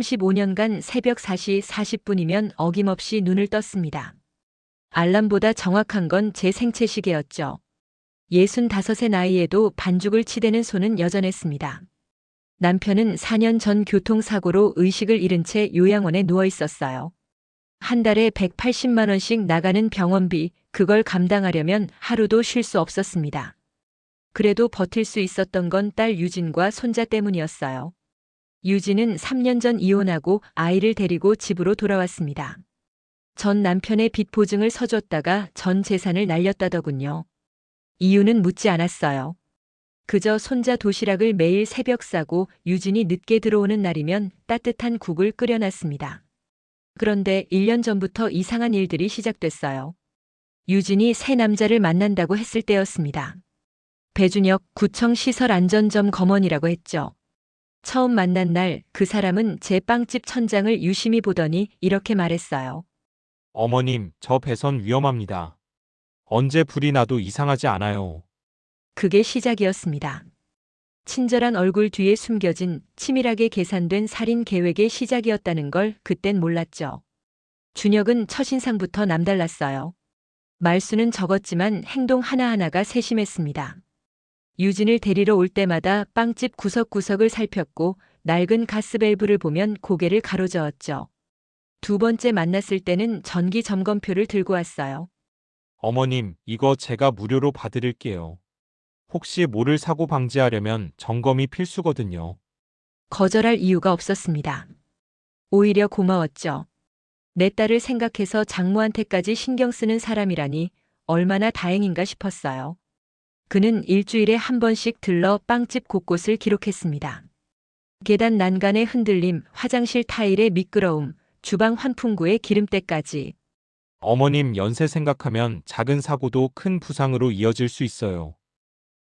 35년간 새벽 4시 40분이면 어김없이 눈을 떴습니다. 알람보다 정확한 건 제 생체 시계였죠. 65의 나이에도 반죽을 치대는 손은 여전했습니다. 남편은 4년 전 교통사고로 의식을 잃은 채 요양원에 누워 있었어요. 한 달에 180만 원씩 나가는 병원비, 그걸 감당하려면 하루도 쉴 수 없었습니다. 그래도 버틸 수 있었던 건 딸 유진과 손자 때문이었어요. 유진은 3년 전 이혼하고 아이를 데리고 집으로 돌아왔습니다. 전 남편의 빚 보증을 서줬다가 전 재산을 날렸다더군요. 이유는 묻지 않았어요. 그저 손자 도시락을 매일 새벽 싸고 유진이 늦게 들어오는 날이면 따뜻한 국을 끓여놨습니다. 그런데 1년 전부터 이상한 일들이 시작됐어요. 유진이 새 남자를 만난다고 했을 때였습니다. 배준혁 구청 시설안전점 검언이라고 했죠. 처음 만난 날 그 사람은 제 빵집 천장을 유심히 보더니 이렇게 말했어요. 어머님, 저 배선 위험합니다. 언제 불이 나도 이상하지 않아요. 그게 시작이었습니다. 친절한 얼굴 뒤에 숨겨진 치밀하게 계산된 살인 계획의 시작이었다는 걸 그땐 몰랐죠. 준혁은 첫인상부터 남달랐어요. 말수는 적었지만 행동 하나하나가 세심했습니다. 유진을 데리러 올 때마다 빵집 구석구석을 살폈고 낡은 가스밸브를 보면 고개를 가로저었죠. 두 번째 만났을 때는 전기 점검표를 들고 왔어요. 어머님, 이거 제가 무료로 봐드릴게요. 혹시 모를 사고 방지하려면 점검이 필수거든요. 거절할 이유가 없었습니다. 오히려 고마웠죠. 내 딸을 생각해서 장모한테까지 신경 쓰는 사람이라니 얼마나 다행인가 싶었어요. 그는 일주일에 한 번씩 들러 빵집 곳곳을 기록했습니다. 계단 난간의 흔들림, 화장실 타일의 미끄러움, 주방 환풍구의 기름때까지. 어머님 연세 생각하면 작은 사고도 큰 부상으로 이어질 수 있어요.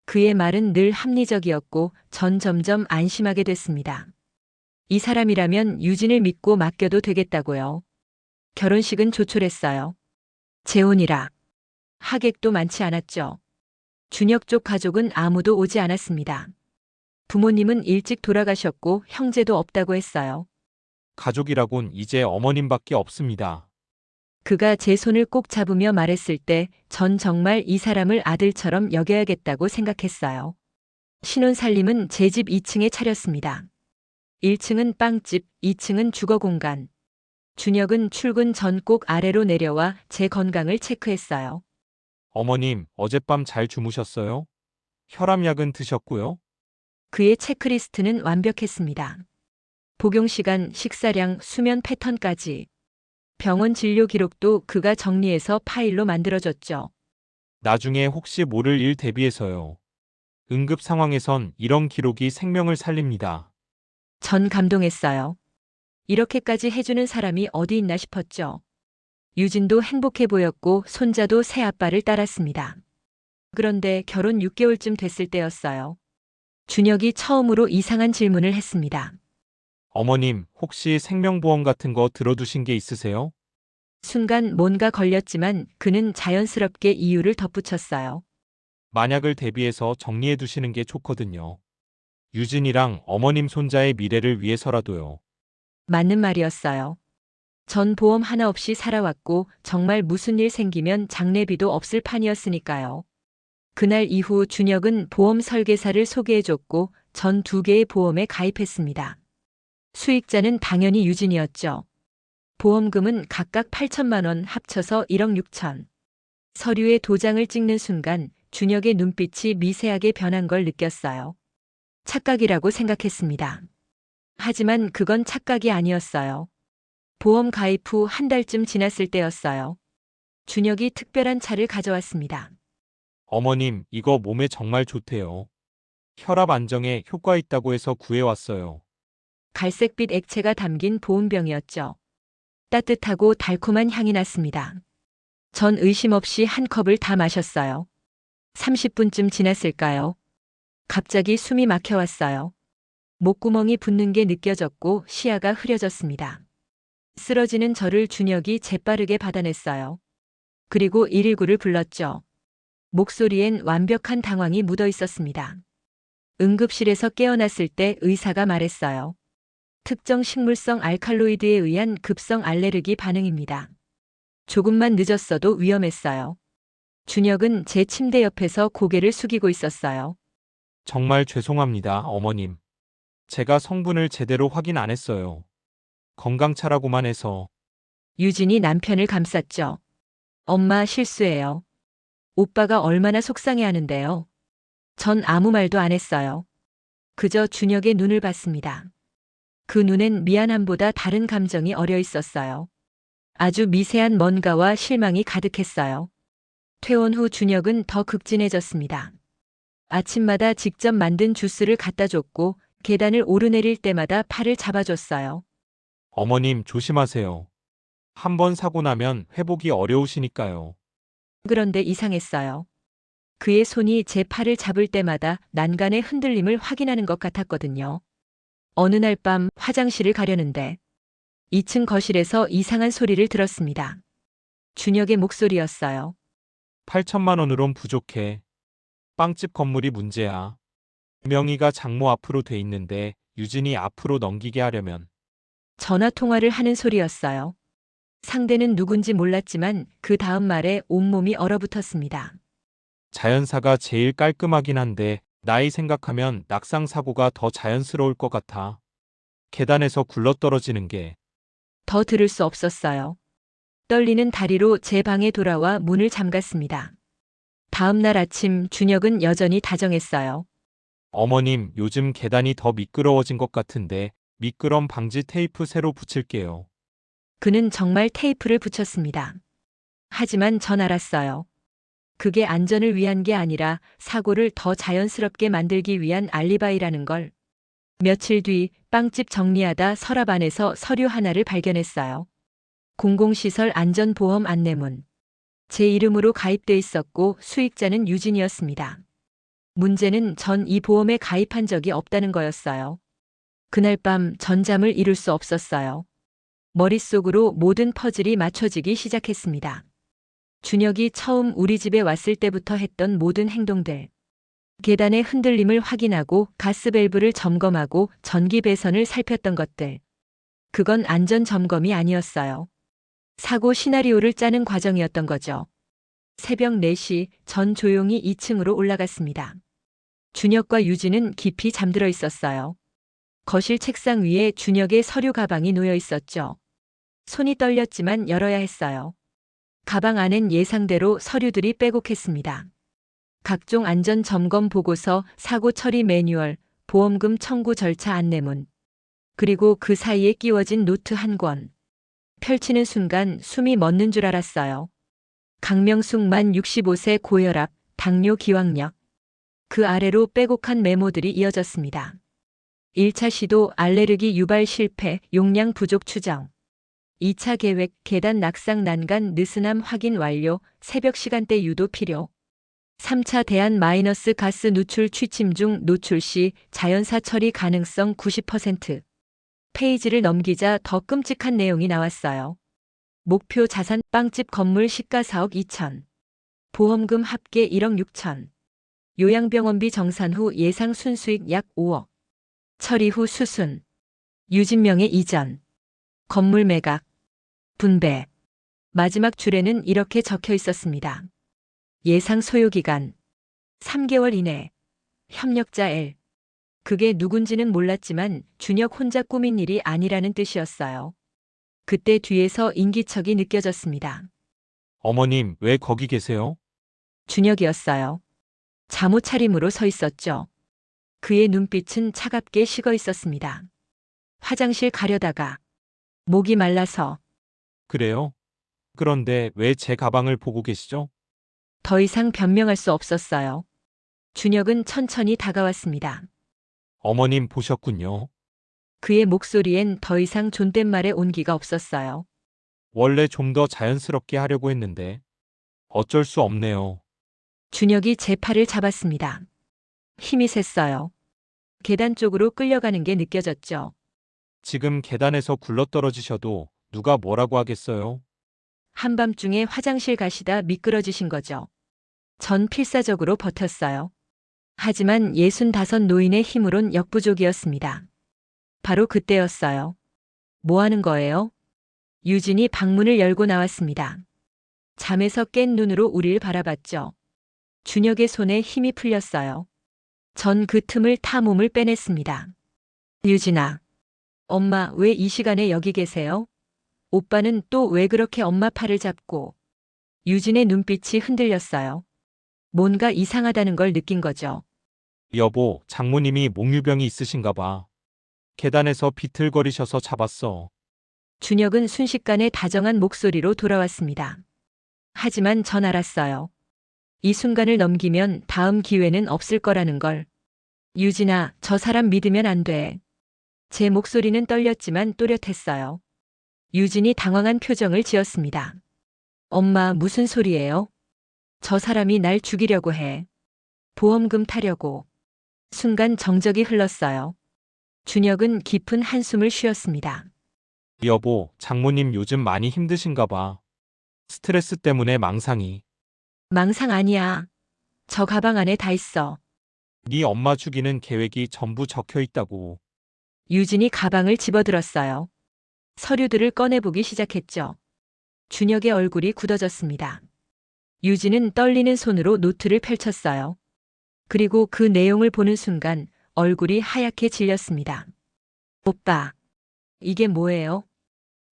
그의 말은 늘 합리적이었고 전 점점 안심하게 됐습니다. 이 사람이라면 유진을 믿고 맡겨도 되겠다고요. 결혼식은 조촐했어요. 재혼이라. 하객도 많지 않았죠. 준혁 쪽 가족은 아무도 오지 않았습니다. 부모님은 일찍 돌아가셨고 형제도 없다고 했어요. 가족이라곤 이제 어머님밖에 없습니다. 그가 제 손을 꼭 잡으며 말했을 때 전 정말 이 사람을 아들처럼 여겨야겠다고 생각했어요. 신혼살림은 제 집 2층에 차렸습니다. 1층은 빵집, 2층은 주거 공간. 준혁은 출근 전 꼭 아래로 내려와 제 건강을 체크했어요. 어머님, 어젯밤 잘 주무셨어요? 혈압약은 드셨고요? 그의 체크리스트는 완벽했습니다. 복용 시간, 식사량, 수면 패턴까지. 병원 진료 기록도 그가 정리해서 파일로 만들어줬죠. 나중에 혹시 모를 일 대비해서요. 응급 상황에선 이런 기록이 생명을 살립니다. 전 감동했어요. 이렇게까지 해주는 사람이 어디 있나 싶었죠. 유진도 행복해 보였고 손자도 새 아빠를 따랐습니다. 그런데 결혼 6개월쯤 됐을 때였어요. 준혁이 처음으로 이상한 질문을 했습니다. 어머님, 혹시 생명보험 같은 거 들어두신 게 있으세요? 순간 뭔가 걸렸지만 그는 자연스럽게 이유를 덧붙였어요. 만약을 대비해서 정리해 두시는 게 좋거든요. 유진이랑 어머님 손자의 미래를 위해서라도요. 맞는 말이었어요. 전 보험 하나 없이 살아왔고 정말 무슨 일 생기면 장례비도 없을 판이었으니까요. 그날 이후 준혁은 보험 설계사를 소개해줬고 전 2개의 보험에 가입했습니다. 수익자는 당연히 유진이었죠. 보험금은 각각 8천만 원 합쳐서 1억 6천. 서류에 도장을 찍는 순간 준혁의 눈빛이 미세하게 변한 걸 느꼈어요. 착각이라고 생각했습니다. 하지만 그건 착각이 아니었어요. 보험 가입 후 한 달쯤 지났을 때였어요. 준혁이 특별한 차를 가져왔습니다. 어머님, 이거 몸에 정말 좋대요. 혈압 안정에 효과 있다고 해서 구해왔어요. 갈색빛 액체가 담긴 보온병이었죠. 따뜻하고 달콤한 향이 났습니다. 전 의심 없이 한 컵을 다 마셨어요. 30분쯤 지났을까요? 갑자기 숨이 막혀왔어요. 목구멍이 붓는 게 느껴졌고 시야가 흐려졌습니다. 쓰러지는 저를 준혁이 재빠르게 받아냈어요. 그리고 119를 불렀죠. 목소리엔 완벽한 당황이 묻어 있었습니다. 응급실에서 깨어났을 때 의사가 말했어요. 특정 식물성 알칼로이드에 의한 급성 알레르기 반응입니다. 조금만 늦었어도 위험했어요. 준혁은 제 침대 옆에서 고개를 숙이고 있었어요. 정말 죄송합니다, 어머님. 제가 성분을 제대로 확인 안 했어요. 건강차라고만 해서. 유진이 남편을 감쌌죠. 엄마 실수예요. 오빠가 얼마나 속상해 하는데요. 전 아무 말도 안 했어요. 그저 준혁의 눈을 봤습니다. 그 눈엔 미안함보다 다른 감정이 어려 있었어요. 아주 미세한 뭔가와 실망이 가득했어요. 퇴원 후 준혁은 더 극진해졌습니다. 아침마다 직접 만든 주스를 갖다 줬고 계단을 오르내릴 때마다 팔을 잡아줬어요. 어머님 조심하세요. 한 번 사고 나면 회복이 어려우시니까요. 그런데 이상했어요. 그의 손이 제 팔을 잡을 때마다 난간의 흔들림을 확인하는 것 같았거든요. 어느 날 밤 화장실을 가려는데 2층 거실에서 이상한 소리를 들었습니다. 준혁의 목소리였어요. 8천만 원으론 부족해. 빵집 건물이 문제야. 명의가 장모 앞으로 돼 있는데 유진이 앞으로 넘기게 하려면. 전화 통화를 하는 소리였어요. 상대는 누군지 몰랐지만 그 다음 말에 온몸이 얼어붙었습니다. 자연사가 제일 깔끔하긴 한데 나이 생각하면 낙상 사고가 더 자연스러울 것 같아. 계단에서 굴러떨어지는 게. 더 들을 수 없었어요. 떨리는 다리로 제 방에 돌아와 문을 잠갔습니다. 다음 날 아침 준혁은 여전히 다정했어요. 어머님, 요즘 계단이 더 미끄러워진 것 같은데 미끄럼 방지 테이프 새로 붙일게요. 그는 정말 테이프를 붙였습니다. 하지만 전 알았어요. 그게 안전을 위한 게 아니라 사고를 더 자연스럽게 만들기 위한 알리바이라는 걸. 며칠 뒤 빵집 정리하다 서랍 안에서 서류 하나를 발견했어요. 공공시설 안전보험 안내문. 제 이름으로 가입돼 있었고 수익자는 유진이었습니다. 문제는 전 이 보험에 가입한 적이 없다는 거였어요. 그날 밤 전잠을 이룰 수 없었어요. 머릿속으로 모든 퍼즐이 맞춰지기 시작했습니다. 준혁이 처음 우리 집에 왔을 때부터 했던 모든 행동들. 계단의 흔들림을 확인하고 가스밸브를 점검하고 전기 배선을 살폈던 것들. 그건 안전 점검이 아니었어요. 사고 시나리오를 짜는 과정이었던 거죠. 새벽 4시 전 조용히 2층으로 올라갔습니다. 준혁과 유진은 깊이 잠들어 있었어요. 거실 책상 위에 준혁의 서류 가방이 놓여 있었죠. 손이 떨렸지만 열어야 했어요. 가방 안엔 예상대로 서류들이 빼곡했습니다. 각종 안전 점검 보고서, 사고 처리 매뉴얼, 보험금 청구 절차 안내문. 그리고 그 사이에 끼워진 노트 한 권. 펼치는 순간 숨이 멎는 줄 알았어요. 강명숙 만 65세 고혈압, 당뇨 기왕력. 그 아래로 빼곡한 메모들이 이어졌습니다. 1차 시도 알레르기 유발 실패, 용량 부족 추정. 2차 계획 계단 낙상 난간 느슨함 확인 완료, 새벽 시간대 유도 필요. 3차 대안 마이너스 가스 누출 취침 중 노출 시 자연사 처리 가능성 90%. 페이지를 넘기자 더 끔찍한 내용이 나왔어요. 목표 자산 빵집 건물 시가 4억 2천. 보험금 합계 1억 6천. 요양병원비 정산 후 예상 순수익 약 5억. 처리 후 수순. 유진명의 이전. 건물 매각. 분배. 마지막 줄에는 이렇게 적혀 있었습니다. 예상 소요기간. 3개월 이내. 협력자 L. 그게 누군지는 몰랐지만 준혁 혼자 꾸민 일이 아니라는 뜻이었어요. 그때 뒤에서 인기척이 느껴졌습니다. 어머님, 왜 거기 계세요? 준혁이었어요. 잠옷 차림으로 서 있었죠. 그의 눈빛은 차갑게 식어 있었습니다. 화장실 가려다가 목이 말라서. 그래요? 그런데 왜 제 가방을 보고 계시죠? 더 이상 변명할 수 없었어요. 준혁은 천천히 다가왔습니다. 어머님 보셨군요. 그의 목소리엔 더 이상 존댓말의 온기가 없었어요. 원래 좀 더 자연스럽게 하려고 했는데 어쩔 수 없네요. 준혁이 제 팔을 잡았습니다. 힘이 셌어요. 계단 쪽으로 끌려가는 게 느껴졌죠. 지금 계단에서 굴러떨어지셔도 누가 뭐라고 하겠어요? 한밤중에 화장실 가시다 미끄러지신 거죠. 전 필사적으로 버텼어요. 하지만 65 노인의 힘으론 역부족이었습니다. 바로 그때였어요. 뭐 하는 거예요? 유진이 방문을 열고 나왔습니다. 잠에서 깬 눈으로 우릴 바라봤죠. 준혁의 손에 힘이 풀렸어요. 전 그 틈을 타 몸을 빼냈습니다. 유진아, 엄마 왜 이 시간에 여기 계세요? 오빠는 또 왜 그렇게 엄마 팔을 잡고. 유진의 눈빛이 흔들렸어요. 뭔가 이상하다는 걸 느낀 거죠. 여보, 장모님이 몽유병이 있으신가 봐. 계단에서 비틀거리셔서 잡았어. 준혁은 순식간에 다정한 목소리로 돌아왔습니다. 하지만 전 알았어요. 이 순간을 넘기면 다음 기회는 없을 거라는 걸. 유진아, 저 사람 믿으면 안 돼. 제 목소리는 떨렸지만 또렷했어요. 유진이 당황한 표정을 지었습니다. 엄마, 무슨 소리예요? 저 사람이 날 죽이려고 해. 보험금 타려고. 순간 정적이 흘렀어요. 준혁은 깊은 한숨을 쉬었습니다. 여보, 장모님 요즘 많이 힘드신가 봐. 스트레스 때문에 망상이. 망상 아니야. 저 가방 안에 다 있어. 네 엄마 죽이는 계획이 전부 적혀 있다고. 유진이 가방을 집어들었어요. 서류들을 꺼내보기 시작했죠. 준혁의 얼굴이 굳어졌습니다. 유진은 떨리는 손으로 노트를 펼쳤어요. 그리고 그 내용을 보는 순간 얼굴이 하얗게 질렸습니다. 오빠, 이게 뭐예요?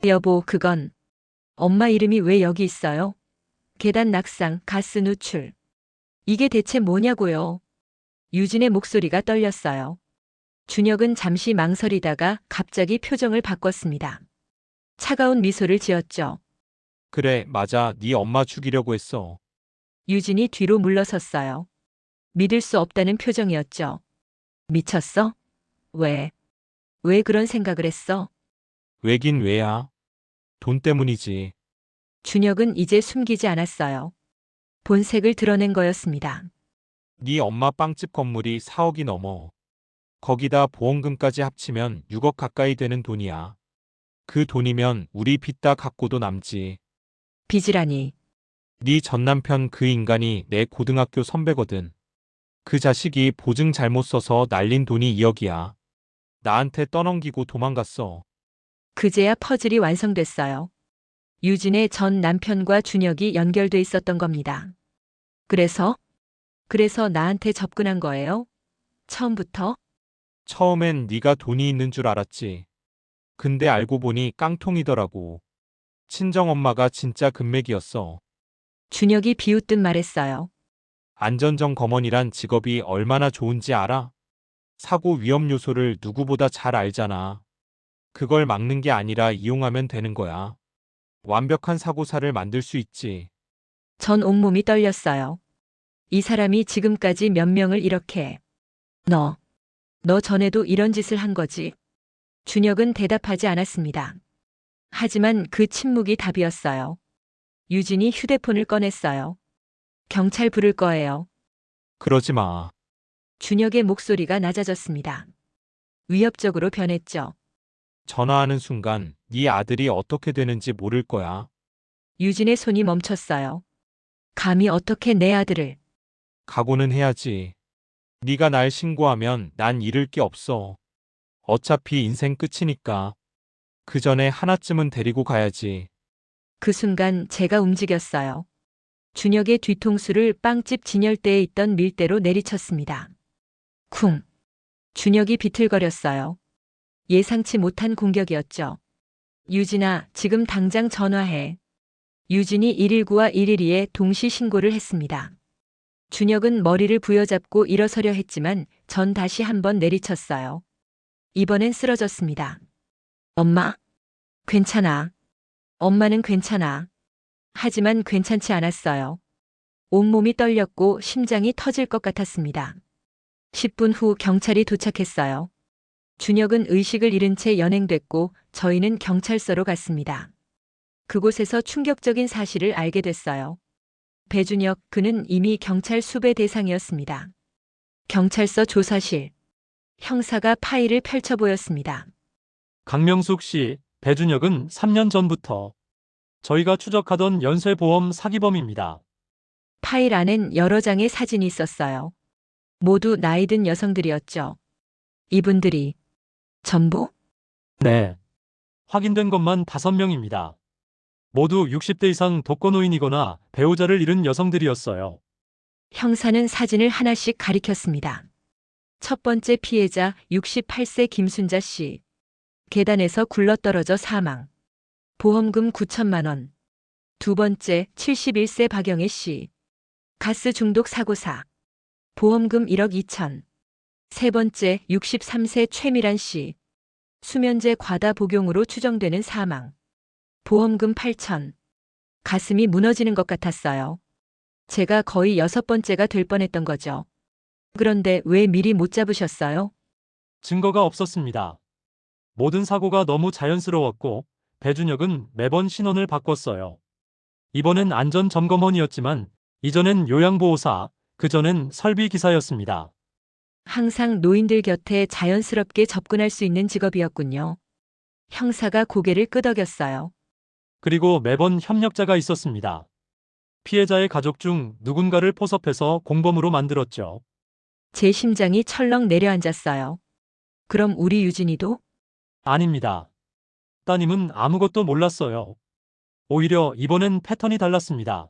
여보, 그건 엄마 이름이 왜 여기 있어요? 계단 낙상, 가스 누출. 이게 대체 뭐냐고요? 유진의 목소리가 떨렸어요. 준혁은 잠시 망설이다가 갑자기 표정을 바꿨습니다. 차가운 미소를 지었죠. 그래, 맞아. 네 엄마 죽이려고 했어. 유진이 뒤로 물러섰어요. 믿을 수 없다는 표정이었죠. 미쳤어? 왜? 왜 그런 생각을 했어? 왜긴 왜야? 돈 때문이지. 준혁은 이제 숨기지 않았어요. 본색을 드러낸 거였습니다. 네 엄마 빵집 건물이 4억이 넘어. 거기다 보험금까지 합치면 6억 가까이 되는 돈이야. 그 돈이면 우리 빚 다 갚고도 남지. 빚이라니. 네 전남편 그 인간이 내 고등학교 선배거든. 그 자식이 보증 잘못 써서 날린 돈이 2억이야. 나한테 떠넘기고 도망갔어. 그제야 퍼즐이 완성됐어요. 유진의 전 남편과 준혁이 연결돼 있었던 겁니다. 그래서 나한테 접근한 거예요? 처음부터? 처음엔 네가 돈이 있는 줄 알았지. 근데 알고 보니 깡통이더라고. 친정엄마가 진짜 금맥이었어. 준혁이 비웃듯 말했어요. 안전정 검언이란 직업이 얼마나 좋은지 알아? 사고 위험 요소를 누구보다 잘 알잖아. 그걸 막는 게 아니라 이용하면 되는 거야. 완벽한 사고사를 만들 수 있지. 전 온몸이 떨렸어요. 이 사람이 지금까지 몇 명을 이렇게. 너 전에도 이런 짓을 한 거지. 준혁은 대답하지 않았습니다. 하지만 그 침묵이 답이었어요. 유진이 휴대폰을 꺼냈어요. 경찰 부를 거예요. 그러지 마. 준혁의 목소리가 낮아졌습니다. 위협적으로 변했죠. 전화하는 순간 네 아들이 어떻게 되는지 모를 거야. 유진의 손이 멈췄어요. 감히 어떻게 내 아들을. 각오는 해야지. 네가 날 신고하면 난 잃을 게 없어. 어차피 인생 끝이니까. 그 전에 하나쯤은 데리고 가야지. 그 순간 제가 움직였어요. 준혁의 뒤통수를 빵집 진열대에 있던 밀대로 내리쳤습니다. 쿵. 준혁이 비틀거렸어요. 예상치 못한 공격이었죠. 유진아, 지금 당장 전화해. 유진이 119와 112에 동시 신고를 했습니다. 준혁은 머리를 부여잡고 일어서려 했지만 전 다시 한번 내리쳤어요. 이번엔 쓰러졌습니다. 엄마? 괜찮아. 엄마는 괜찮아. 하지만 괜찮지 않았어요. 온몸이 떨렸고 심장이 터질 것 같았습니다. 10분 후 경찰이 도착했어요. 준혁은 의식을 잃은 채 연행됐고 저희는 경찰서로 갔습니다. 그곳에서 충격적인 사실을 알게 됐어요. 배준혁, 그는 이미 경찰 수배 대상이었습니다. 경찰서 조사실. 형사가 파일을 펼쳐 보였습니다. 강명숙 씨, 배준혁은 3년 전부터 저희가 추적하던 연쇄보험 사기범입니다. 파일 안엔 여러 장의 사진이 있었어요. 모두 나이 든 여성들이었죠. 이분들이 전부 네. 확인된 것만 5명입니다. 모두 60대 이상 독거노인이거나 배우자를 잃은 여성들이었어요. 형사는 사진을 하나씩 가리켰습니다. 첫 번째 피해자 68세 김순자 씨. 계단에서 굴러떨어져 사망. 보험금 9천만 원. 두 번째 71세 박영애 씨. 가스 중독 사고사. 보험금 1억 2천. 세 번째 63세 최미란 씨. 수면제 과다 복용으로 추정되는 사망. 보험금 8천. 가슴이 무너지는 것 같았어요. 제가 거의 6번째가 될 뻔했던 거죠. 그런데 왜 미리 못 잡으셨어요? 증거가 없었습니다. 모든 사고가 너무 자연스러웠고 배준혁은 매번 신원을 바꿨어요. 이번엔 안전점검원이었지만 이전엔 요양보호사, 그전엔 설비기사였습니다. 항상 노인들 곁에 자연스럽게 접근할 수 있는 직업이었군요. 형사가 고개를 끄덕였어요. 그리고 매번 협력자가 있었습니다. 피해자의 가족 중 누군가를 포섭해서 공범으로 만들었죠. 제 심장이 철렁 내려앉았어요. 그럼 우리 유진이도? 아닙니다. 따님은 아무것도 몰랐어요. 오히려 이번엔 패턴이 달랐습니다.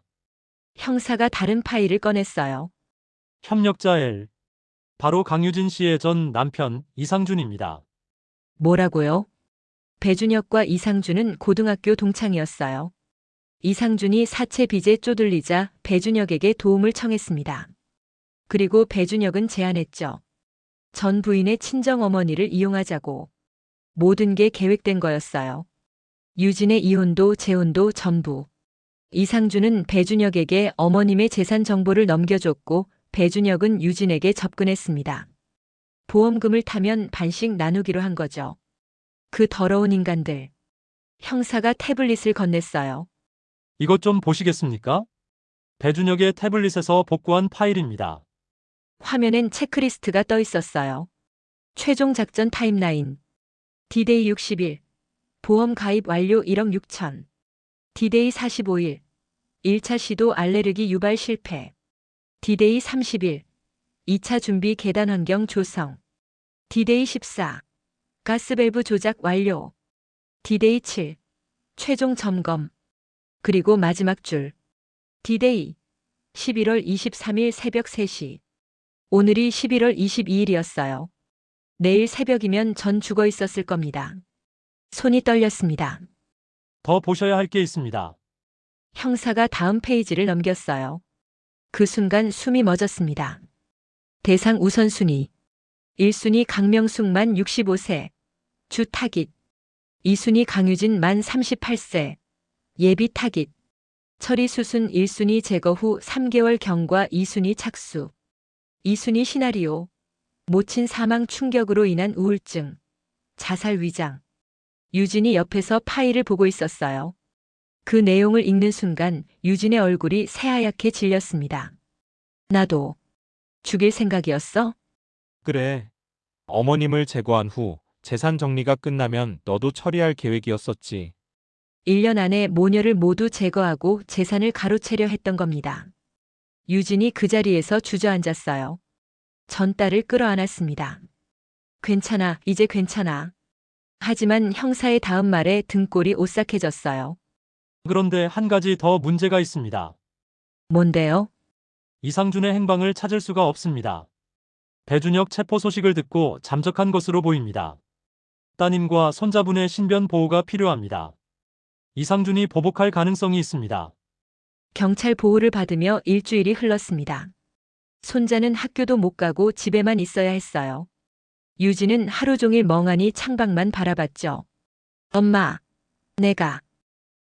형사가 다른 파일을 꺼냈어요. 협력자 L. 바로 강유진 씨의 전 남편 이상준입니다. 뭐라고요? 배준혁과 이상준은 고등학교 동창이었어요. 이상준이 사채 빚에 쪼들리자 배준혁에게 도움을 청했습니다. 그리고 배준혁은 제안했죠. 전 부인의 친정어머니를 이용하자고. 모든 게 계획된 거였어요. 유진의 이혼도 재혼도 전부. 이상준은 배준혁에게 어머님의 재산 정보를 넘겨줬고 배준혁은 유진에게 접근했습니다. 보험금을 타면 반씩 나누기로 한 거죠. 그 더러운 인간들. 형사가 태블릿을 건넸어요. 이것 좀 보시겠습니까? 배준혁의 태블릿에서 복구한 파일입니다. 화면엔 체크리스트가 떠 있었어요. 최종 작전 타임라인. 디데이 60일. 보험 가입 완료 1억 6천. 디데이 45일. 1차 시도 알레르기 유발 실패. 디데이 30일. 2차 준비 계단 환경 조성. 디데이 14. 가스밸브 조작 완료. 디데이 7. 최종 점검. 그리고 마지막 줄. 디데이. 11월 23일 새벽 3시. 오늘이 11월 22일이었어요. 내일 새벽이면 전 죽어 있었을 겁니다. 손이 떨렸습니다. 더 보셔야 할 게 있습니다. 형사가 다음 페이지를 넘겼어요. 그 순간 숨이 멎었습니다. 대상 우선순위. 1순위 강명숙 만 65세. 주 타깃. 2순위 강유진 만 38세. 예비 타깃. 처리 수순 1순위 제거 후 3개월 경과 2순위 착수. 2순위 시나리오. 모친 사망 충격으로 인한 우울증. 자살 위장. 유진이 옆에서 파일을 보고 있었어요. 그 내용을 읽는 순간 유진의 얼굴이 새하얗게 질렸습니다. 나도. 죽일 생각이었어? 그래. 어머님을 제거한 후 재산 정리가 끝나면 너도 처리할 계획이었었지. 1년 안에 모녀를 모두 제거하고 재산을 가로채려 했던 겁니다. 유진이 그 자리에서 주저앉았어요. 전 딸을 끌어안았습니다. 괜찮아, 이제 괜찮아. 하지만 형사의 다음 말에 등골이 오싹해졌어요. 그런데 한 가지 더 문제가 있습니다. 뭔데요? 이상준의 행방을 찾을 수가 없습니다. 배준혁 체포 소식을 듣고 잠적한 것으로 보입니다. 따님과 손자분의 신변 보호가 필요합니다. 이상준이 보복할 가능성이 있습니다. 경찰 보호를 받으며 일주일이 흘렀습니다. 손자는 학교도 못 가고 집에만 있어야 했어요. 유진은 하루 종일 멍하니 창밖만 바라봤죠. 엄마,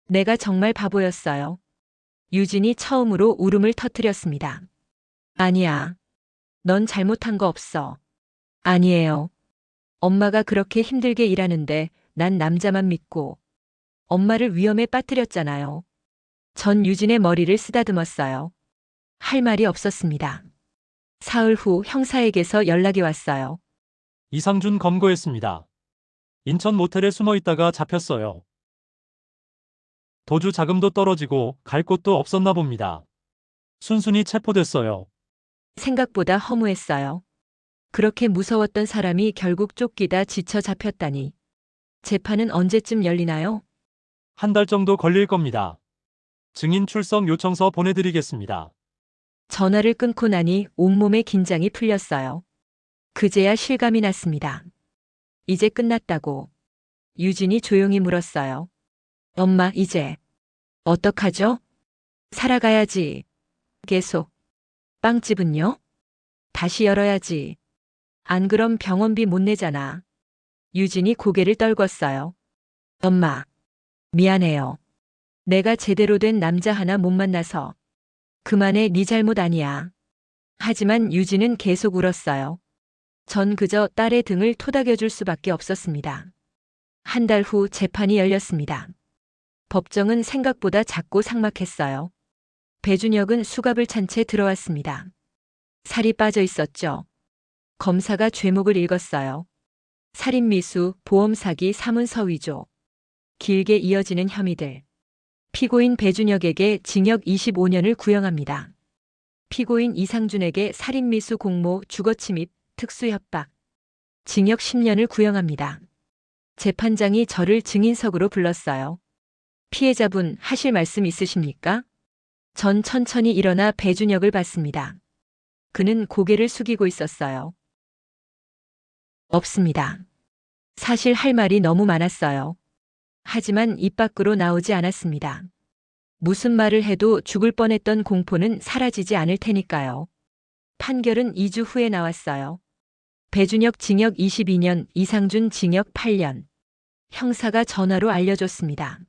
내가 정말 바보였어요. 유진이 처음으로 울음을 터뜨렸습니다. 아니야. 넌 잘못한 거 없어. 아니에요. 엄마가 그렇게 힘들게 일하는데 난 남자만 믿고 엄마를 위험에 빠뜨렸잖아요. 전 유진의 머리를 쓰다듬었어요. 할 말이 없었습니다. 사흘 후 형사에게서 연락이 왔어요. 이상준 검거했습니다. 인천 모텔에 숨어 있다가 잡혔어요. 도주 자금도 떨어지고 갈 곳도 없었나 봅니다. 순순히 체포됐어요. 생각보다 허무했어요. 그렇게 무서웠던 사람이 결국 쫓기다 지쳐 잡혔다니. 재판은 언제쯤 열리나요? 한 달 정도 걸릴 겁니다. 증인 출석 요청서 보내드리겠습니다. 전화를 끊고 나니 온몸의 긴장이 풀렸어요. 그제야 실감이 났습니다. 이제 끝났다고. 유진이 조용히 물었어요. 엄마, 이제 어떡하죠? 살아가야지. 계속. 빵집은요? 다시 열어야지. 안 그럼 병원비 못 내잖아. 유진이 고개를 떨궜어요. 엄마, 미안해요. 내가 제대로 된 남자 하나 못 만나서. 그만해, 네 잘못 아니야. 하지만 유진은 계속 울었어요. 전 그저 딸의 등을 토닥여줄 수밖에 없었습니다. 한 달 후 재판이 열렸습니다. 법정은 생각보다 작고 삭막했어요. 배준혁은 수갑을 찬 채 들어왔습니다. 살이 빠져 있었죠. 검사가 죄목을 읽었어요. 살인미수, 보험사기, 사문서 위조. 길게 이어지는 혐의들. 피고인 배준혁에게 징역 25년을 구형합니다. 피고인 이상준에게 살인미수 공모, 주거침입, 특수협박. 징역 10년을 구형합니다. 재판장이 저를 증인석으로 불렀어요. 피해자분, 하실 말씀 있으십니까? 전 천천히 일어나 배준혁을 봤습니다. 그는 고개를 숙이고 있었어요. 없습니다. 사실 할 말이 너무 많았어요. 하지만 입 밖으로 나오지 않았습니다. 무슨 말을 해도 죽을 뻔했던 공포는 사라지지 않을 테니까요. 판결은 2주 후에 나왔어요. 배준혁 징역 22년, 이상준 징역 8년. 형사가 전화로 알려줬습니다.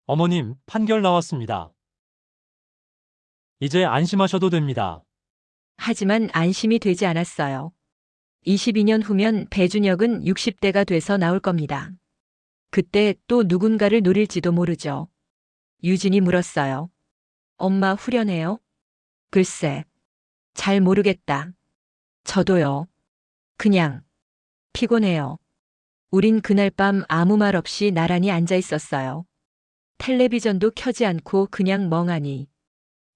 어머님, 판결 나왔습니다. 이제 안심하셔도 됩니다. 하지만 안심이 되지 않았어요. 22년 후면 배준혁은 60대가 돼서 나올 겁니다. 그때 또 누군가를 노릴지도 모르죠. 유진이 물었어요. 엄마 후련해요? 글쎄, 잘 모르겠다. 저도요. 그냥 피곤해요. 우린 그날 밤 아무 말 없이 나란히 앉아 있었어요. 텔레비전도 켜지 않고 그냥 멍하니.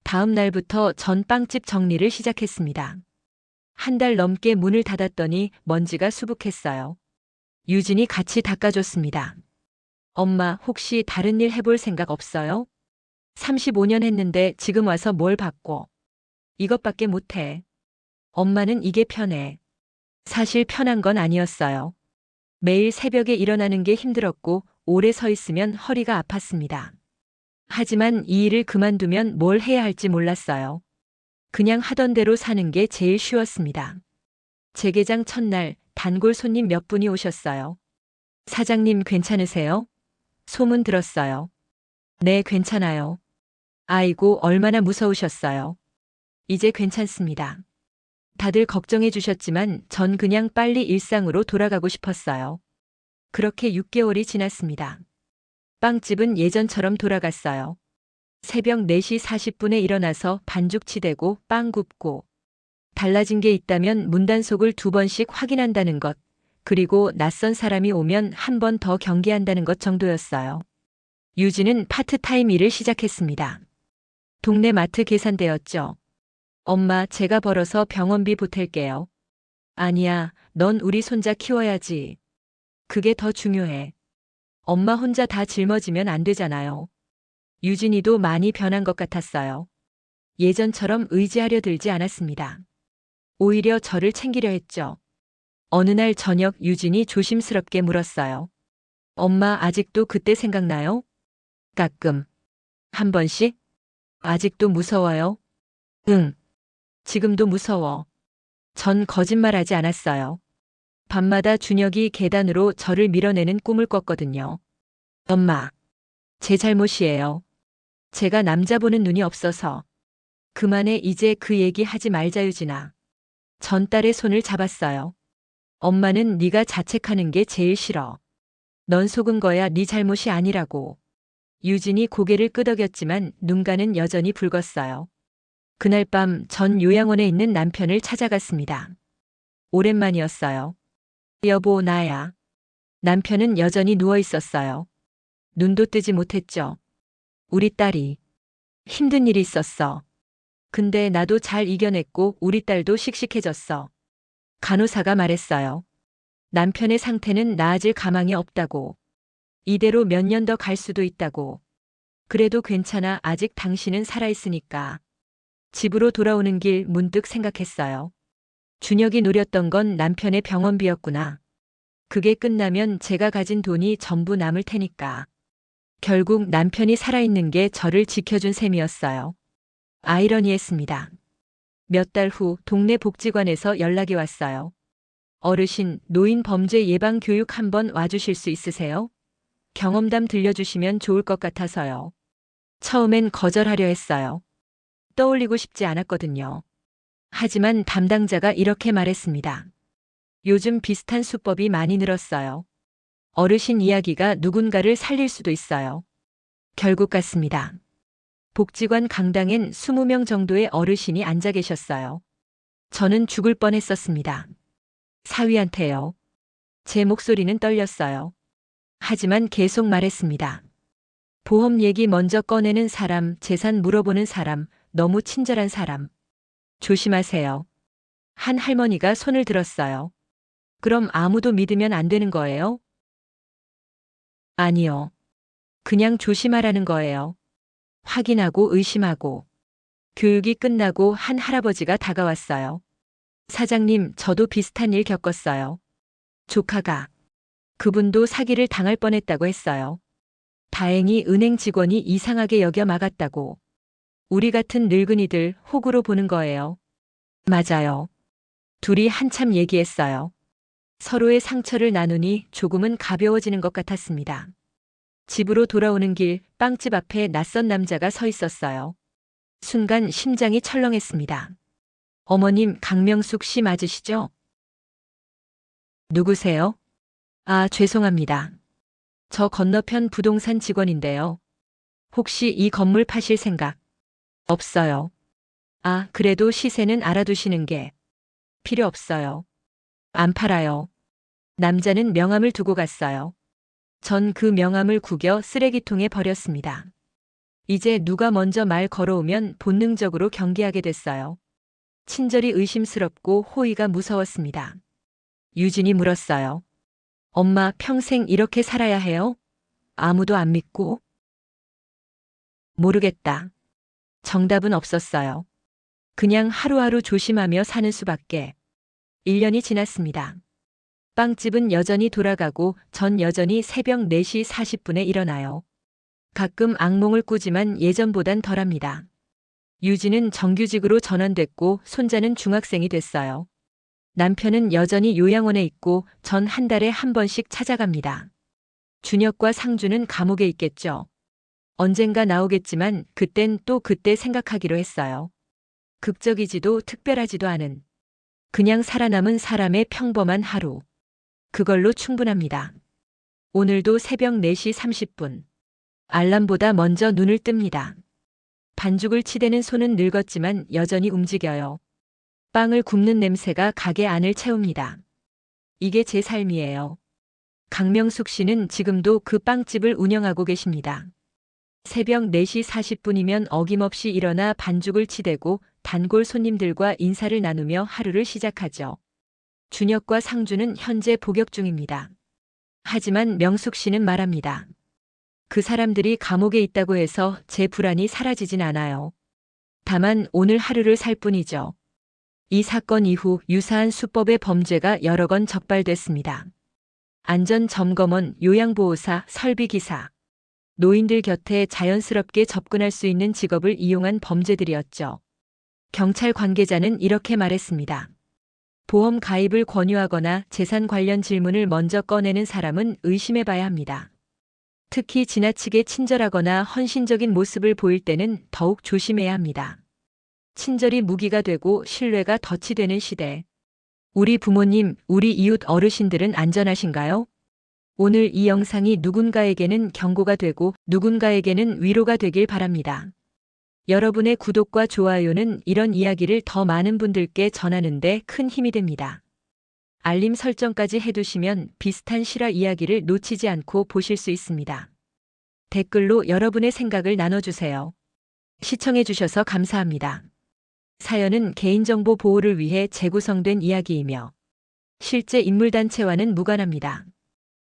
다음 날부터 전 빵집 정리를 시작했습니다. 한 달 넘게 문을 닫았더니 먼지가 수북했어요. 유진이 같이 닦아줬습니다. 엄마, 혹시 다른 일 해볼 생각 없어요? 35년 했는데 지금 와서 뭘 바꿔? 이것밖에 못해. 엄마는 이게 편해. 사실 편한 건 아니었어요. 매일 새벽에 일어나는 게 힘들었고 오래 서 있으면 허리가 아팠습니다. 하지만 이 일을 그만두면 뭘 해야 할지 몰랐어요. 그냥 하던 대로 사는 게 제일 쉬웠습니다. 재개장 첫날 단골 손님 몇 분이 오셨어요. 사장님 괜찮으세요? 소문 들었어요. 네, 괜찮아요. 아이고, 얼마나 무서우셨어요. 이제 괜찮습니다. 다들 걱정해 주셨지만 전 그냥 빨리 일상으로 돌아가고 싶었어요. 그렇게 6개월이 지났습니다. 빵집은 예전처럼 돌아갔어요. 새벽 4시 40분에 일어나서 반죽 치대고 빵 굽고. 달라진 게 있다면 문단속을 2번씩 확인한다는 것, 그리고 낯선 사람이 오면 한 번 더 경계한다는 것 정도였어요. 유진은 파트타임 일을 시작했습니다. 동네 마트 계산대였죠. 엄마, 제가 벌어서 병원비 보탤게요. 아니야, 넌 우리 손자 키워야지. 그게 더 중요해. 엄마 혼자 다 짊어지면 안 되잖아요. 유진이도 많이 변한 것 같았어요. 예전처럼 의지하려 들지 않았습니다. 오히려 저를 챙기려 했죠. 어느 날 저녁 유진이 조심스럽게 물었어요. 엄마, 아직도 그때 생각나요? 가끔. 한 번씩? 아직도 무서워요? 응. 지금도 무서워. 전 거짓말하지 않았어요. 밤마다 준혁이 계단으로 저를 밀어내는 꿈을 꿨거든요. 엄마, 제 잘못이에요. 제가 남자 보는 눈이 없어서. 그만해, 이제 그 얘기 하지 말자, 유진아. 전 딸의 손을 잡았어요. 엄마는 네가 자책하는 게 제일 싫어. 넌 속은 거야, 네 잘못이 아니라고. 유진이 고개를 끄덕였지만 눈가는 여전히 붉었어요. 그날 밤 전 요양원에 있는 남편을 찾아갔습니다. 오랜만이었어요. 여보, 나야. 남편은 여전히 누워 있었어요. 눈도 뜨지 못했죠. 우리 딸이. 힘든 일이 있었어. 근데 나도 잘 이겨냈고 우리 딸도 씩씩해졌어. 간호사가 말했어요. 남편의 상태는 나아질 가망이 없다고. 이대로 몇 년 더 갈 수도 있다고. 그래도 괜찮아. 아직 당신은 살아있으니까. 집으로 돌아오는 길 문득 생각했어요. 준혁이 노렸던 건 남편의 병원비였구나. 그게 끝나면 제가 가진 돈이 전부 남을 테니까. 결국 남편이 살아있는 게 저를 지켜준 셈이었어요. 아이러니했습니다. 몇 달 후 동네 복지관에서 연락이 왔어요. 어르신, 노인 범죄 예방 교육 한번 와주실 수 있으세요? 경험담 들려주시면 좋을 것 같아서요. 처음엔 거절하려 했어요. 떠올리고 싶지 않았거든요. 하지만 담당자가 이렇게 말했습니다. 요즘 비슷한 수법이 많이 늘었어요. 어르신 이야기가 누군가를 살릴 수도 있어요. 결국 갔습니다. 복지관 강당엔 20명 정도의 어르신이 앉아 계셨어요. 저는 죽을 뻔했었습니다. 사위한테요. 제 목소리는 떨렸어요. 하지만 계속 말했습니다. 보험 얘기 먼저 꺼내는 사람, 재산 물어보는 사람, 너무 친절한 사람. 조심하세요. 한 할머니가 손을 들었어요. 그럼 아무도 믿으면 안 되는 거예요? 아니요. 그냥 조심하라는 거예요. 확인하고 의심하고. 교육이 끝나고 한 할아버지가 다가왔어요. 사장님, 저도 비슷한 일 겪었어요. 조카가. 그분도 사기를 당할 뻔했다고 했어요. 다행히 은행 직원이 이상하게 여겨 막았다고. 우리 같은 늙은이들 호구로 보는 거예요. 맞아요. 둘이 한참 얘기했어요. 서로의 상처를 나누니 조금은 가벼워지는 것 같았습니다. 집으로 돌아오는 길 빵집 앞에 낯선 남자가 서 있었어요. 순간 심장이 철렁했습니다. 어머님, 강명숙 씨 맞으시죠? 누구세요? 아, 죄송합니다. 저 건너편 부동산 직원인데요. 혹시 이 건물 파실 생각? 없어요. 아, 그래도 시세는 알아두시는 게. 필요 없어요. 안 팔아요. 남자는 명함을 두고 갔어요. 전 그 명함을 구겨 쓰레기통에 버렸습니다. 이제 누가 먼저 말 걸어오면 본능적으로 경계하게 됐어요. 친절이 의심스럽고 호의가 무서웠습니다. 유진이 물었어요. 엄마, 평생 이렇게 살아야 해요? 아무도 안 믿고? 모르겠다. 정답은 없었어요. 그냥 하루하루 조심하며 사는 수밖에. 1년이 지났습니다. 빵집은 여전히 돌아가고 전 여전히 새벽 4시 40분에 일어나요. 가끔 악몽을 꾸지만 예전보단 덜합니다. 유진은 정규직으로 전환됐고 손자는 중학생이 됐어요. 남편은 여전히 요양원에 있고 전 한 달에 한 번씩 찾아갑니다. 준혁과 상주는 감옥에 있겠죠. 언젠가 나오겠지만 그땐 또 그때 생각하기로 했어요. 극적이지도 특별하지도 않은 그냥 살아남은 사람의 평범한 하루. 그걸로 충분합니다. 오늘도 새벽 4시 30분. 알람보다 먼저 눈을 뜹니다. 반죽을 치대는 손은 늙었지만 여전히 움직여요. 빵을 굽는 냄새가 가게 안을 채웁니다. 이게 제 삶이에요. 강명숙 씨는 지금도 그 빵집을 운영하고 계십니다. 새벽 4시 40분이면 어김없이 일어나 반죽을 치대고 단골 손님들과 인사를 나누며 하루를 시작하죠. 준혁과 상주는 현재 복역 중입니다. 하지만 명숙 씨는 말합니다. 그 사람들이 감옥에 있다고 해서 제 불안이 사라지진 않아요. 다만 오늘 하루를 살 뿐이죠. 이 사건 이후 유사한 수법의 범죄가 여러 건 적발됐습니다. 안전점검원, 요양보호사, 설비기사. 노인들 곁에 자연스럽게 접근할 수 있는 직업을 이용한 범죄들이었죠. 경찰 관계자는 이렇게 말했습니다. 보험 가입을 권유하거나 재산 관련 질문을 먼저 꺼내는 사람은 의심해봐야 합니다. 특히 지나치게 친절하거나 헌신적인 모습을 보일 때는 더욱 조심해야 합니다. 친절이 무기가 되고 신뢰가 덫이 되는 시대. 우리 부모님, 우리 이웃 어르신들은 안전하신가요? 오늘 이 영상이 누군가에게는 경고가 되고 누군가에게는 위로가 되길 바랍니다. 여러분의 구독과 좋아요는 이런 이야기를 더 많은 분들께 전하는 데 큰 힘이 됩니다. 알림 설정까지 해두시면 비슷한 실화 이야기를 놓치지 않고 보실 수 있습니다. 댓글로 여러분의 생각을 나눠주세요. 시청해주셔서 감사합니다. 사연은 개인정보 보호를 위해 재구성된 이야기이며 실제 인물단체와는 무관합니다.